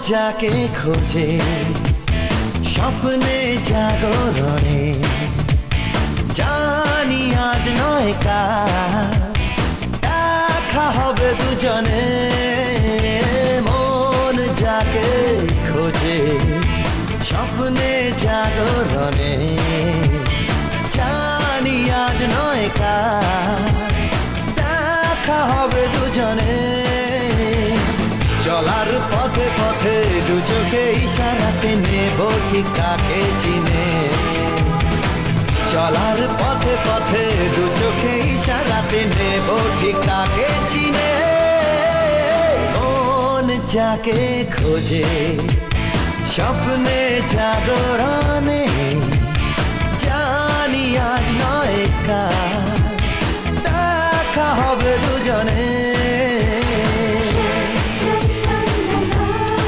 যাকে খোঁজে স্বপ্নে জাগরণে, জানি আজ নয় কাল দেখা হবে দুজনে। মন যাকে খোঁজে স্বপ্নে জাগরণে, জানি আজ নয় কাল দেখা হবে দুজনে। চলার পথে পথে দু চোখে ইশারাতে নেব ঠিক কাকে চিনে। চলার পথে পথে দু চোখে ইশারাতে নেব ঠিক কাকে চিনে। মন যাকে খোঁজে স্বপ্নে জাগরণে, জানি আজ নয় কাল